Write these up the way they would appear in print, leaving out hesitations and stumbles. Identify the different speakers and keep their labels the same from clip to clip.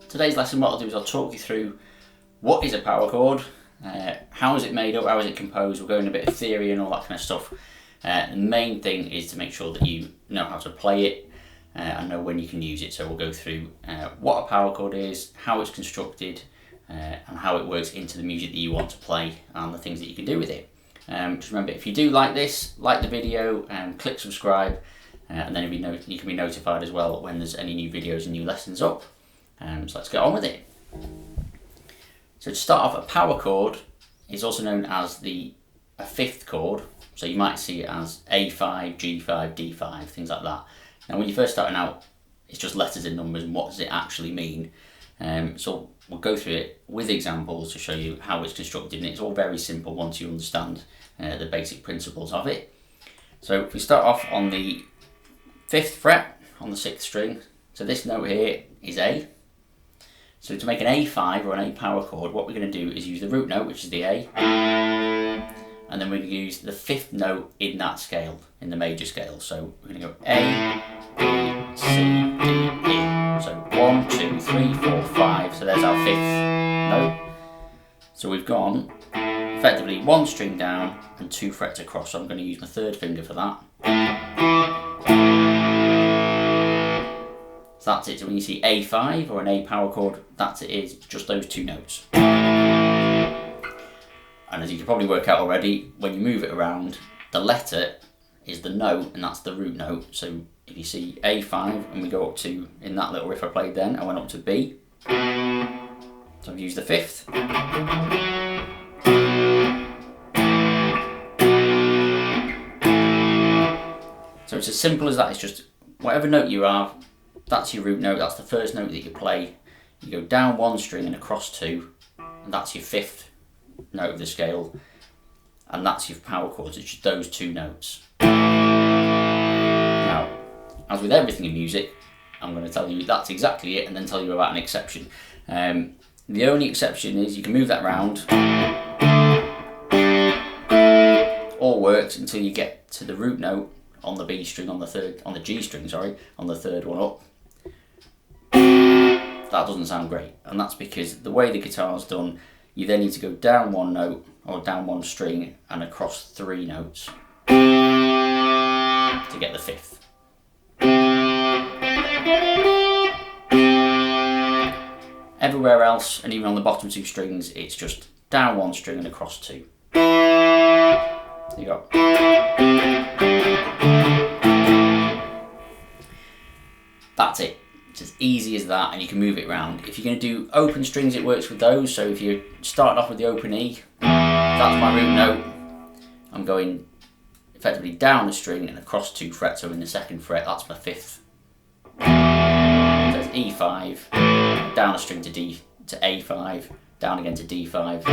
Speaker 1: Today's lesson, what I'll do is I'll talk you through what is a power chord, how is it made up, how is it composed. We'll go into a bit of theory and all that kind of stuff. The main thing is to make sure that you know how to play it and know when you can use it. So we'll go through what a power chord is, how it's constructed, and how it works into the music that you want to play and the things that you can do with it. Just remember, if you do like this, like the video and click subscribe, and then you can be notified as well when there's any new videos and new lessons up. So let's get on with it. So to start off, a power chord is also known as a fifth chord. So you might see it as A5, G5, D5, things like that. Now when you're first starting out, it's just letters and numbers, and what does it actually mean? So we'll go through it with examples to show you how it's constructed, and it's all very simple once you understand the basic principles of it. So if we start off on the 5th fret on the 6th string, so this note here is A. So to make an A5 or an A power chord, what we're going to do is use the root note, which is the A, and then we're going to use the 5th note in that scale, in the major scale. So we're going to go A, B, C, D, E. So 1, 2, 3, 4, 5. So there's our 5th note. So we've gone effectively 1 string down and 2 frets across. So I'm going to use my 3rd finger for that. So that's it. So when you see A5 or an A power chord, that's it, is just those 2 notes. And as you can probably work out already, when you move it around, the letter is the note, and that's the root note. So if you see A5 and we go up to, in that little riff I played then, I went up to B. So I've used the 5th. So it's as simple as that. It's just whatever note you have, that's your root note, that's the first note that you play. You go down 1 string and across 2, and that's your 5th note of the scale, and that's your power chords. It's just those 2 notes. Now, as with everything in music, I'm going to tell you that's exactly it and then tell you about an exception. The only exception is you can move that around. All works until you get to the root note on the B string, on the G string, on the 3rd one up. That doesn't sound great, and that's because the way the guitar's done, you then need to go down 1 note or down 1 string and across 3 notes to get the 5th. Everywhere else, and even on the bottom 2 strings, it's just down 1 string and across 2. There you go. That's it. It's as easy as that, and you can move it around. If you're going to do open strings, it works with those. So if you're starting off with the open E, that's my root note. I'm going effectively down the string and across 2 frets. So in the 2nd fret, that's my 5th. So it's E5, down a string to D to A5, down again to D5.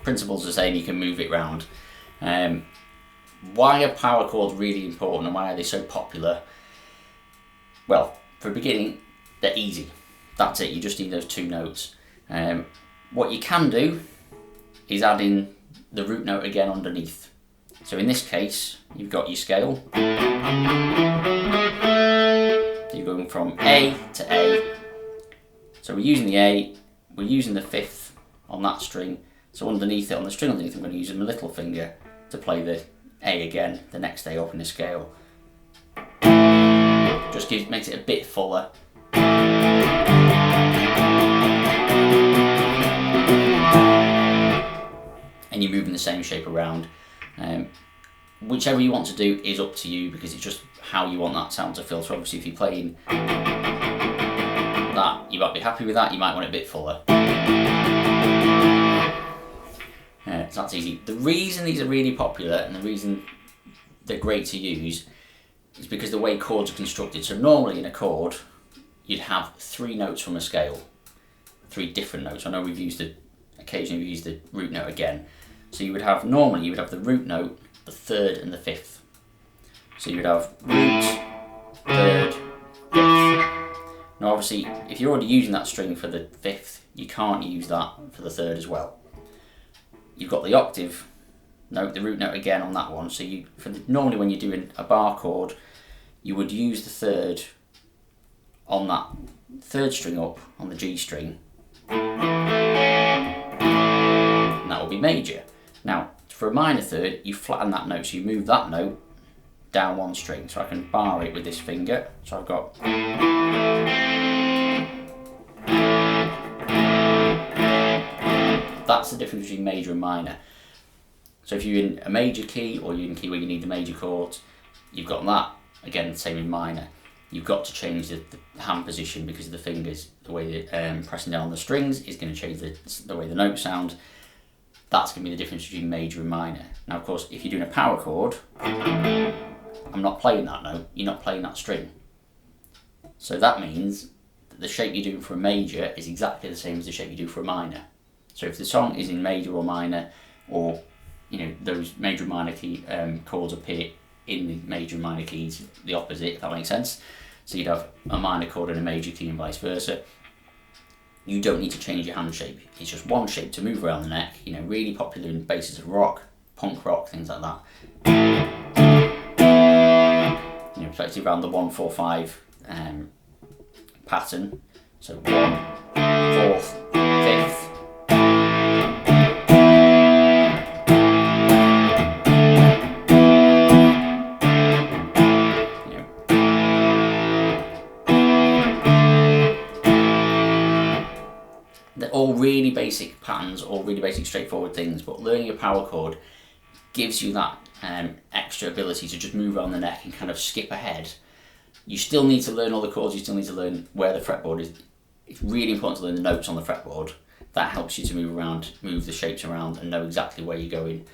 Speaker 1: Principles the same. You can move it around. Why are power chords really important, and why are they so popular? Well, for a beginning, they're easy. That's it, you just need those 2 notes. What you can do is add in the root note again underneath. So in this case, you've got your scale. So you're going from A to A. So we're using the A, we're using the 5th on that string. So underneath it, on the string underneath, I'm going to use my little finger to play the A again, the next A up in the scale. Just makes it a bit fuller. And you're moving the same shape around. Whichever you want to do is up to you, because it's just how you want that sound to feel. So obviously if you're playing that, you might be happy with that, you might want it a bit fuller. So that's easy. The reason these are really popular and the reason they're great to use is because the way chords are constructed. So normally in a chord, you'd have 3 notes from a scale, 3 different notes. I know occasionally we've used the root note again. So normally you would have the root note, the 3rd and the 5th. So you would have root, 3rd, 5th. Now obviously, if you're already using that string for the 5th, you can't use that for the 3rd as well. You've got the octave note, the root note again on that one. So normally when you're doing a bar chord, you would use the 3rd on that third string up on the G string, and that will be major. Now, for a minor third, you flatten that note, so you move that note down one string. So I can bar it with this finger. So I've got. That's the difference between major and minor. So if you're in a major key, or you're in a key where you need the major chords, you've got that. Again, same in minor. You've got to change the hand position because of the fingers. The way that pressing down on the strings is going to change the way the notes sound. That's going to be the difference between major and minor. Now, of course, if you're doing a power chord, I'm not playing that note, you're not playing that string. So that means that the shape you're doing for a major is exactly the same as the shape you do for a minor. So if the song is in major or minor, or those major and minor key chords appear in the major and minor keys, the opposite, if that makes sense. So you'd have a minor chord in a major key and vice versa. You don't need to change your hand shape. It's just one shape to move around the neck. Really popular in bases of rock, punk rock, things like that. Particularly around the 1-4-5 pattern. So 1, 4th, 5th. They're all really basic patterns, all really basic straightforward things, but learning a power chord gives you that extra ability to just move around the neck and kind of skip ahead. You still need to learn all the chords, you still need to learn where the fretboard is. It's really important to learn the notes on the fretboard. That helps you to move around, move the shapes around, and know exactly where you're going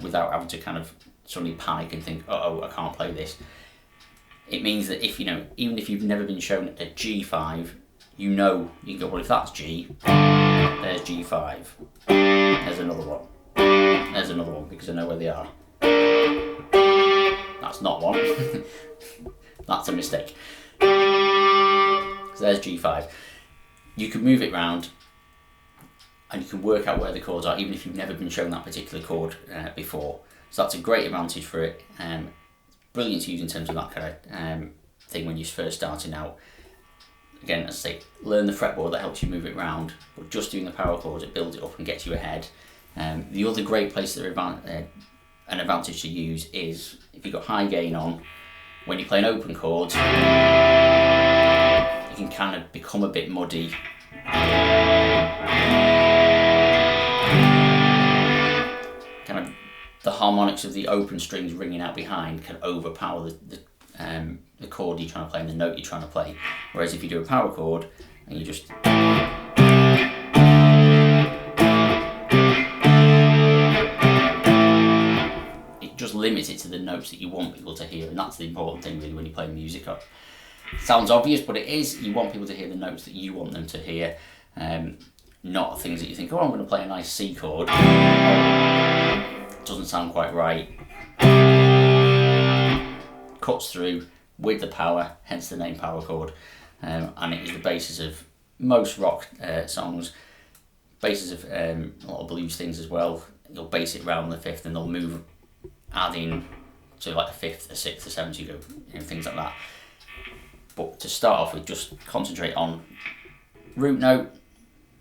Speaker 1: without having to kind of suddenly panic and think, oh, I can't play this. It means that if even if you've never been shown a G5, you can go, well, if that's G, there's G5, there's another one, there's another one, because I know where they are. That's not one. That's a mistake. So there's G5. You can move it round and you can work out where the chords are even if you've never been shown that particular chord before. So that's a great advantage for it. Brilliant to use in terms of that kind of thing when you're first starting out. Again, as I say, learn the fretboard, that helps you move it round, but just doing the power chords, it builds it up and gets you ahead. The other great place that an advantage to use is if you've got high gain on, when you're playing open chords, you can kind of become a bit muddy. Kind of the harmonics of the open strings ringing out behind can overpower the chord you're trying to play and the note you're trying to play. Whereas if you do a power chord and you just limit it to the notes that you want people to hear, and that's the important thing really when you're playing music. It sounds obvious, but it is. You want people to hear the notes that you want them to hear, not things that you think, oh, I'm going to play a nice C chord. Doesn't sound quite right. Cuts through with the power, hence the name power chord, and it is the basis of most rock songs, basis of a lot of blues things as well. You'll base it round the fifth and they'll move, adding to like a fifth, a sixth, a seventh, you go, things like that. But to start off with, just concentrate on root note,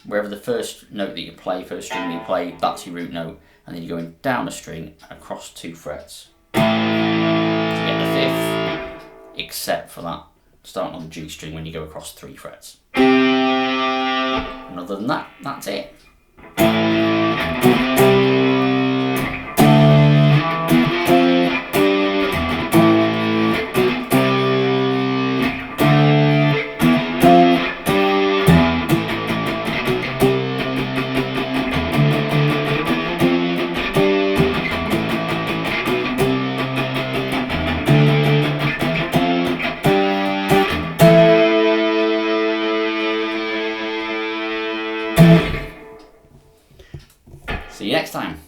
Speaker 1: wherever the first note that you play, first string that you play, that's your root note, and then you're going down a string and across 2 frets to get the fifth, except for that starting on the G string when you go across 3 frets. And other than that, that's it. See you next time.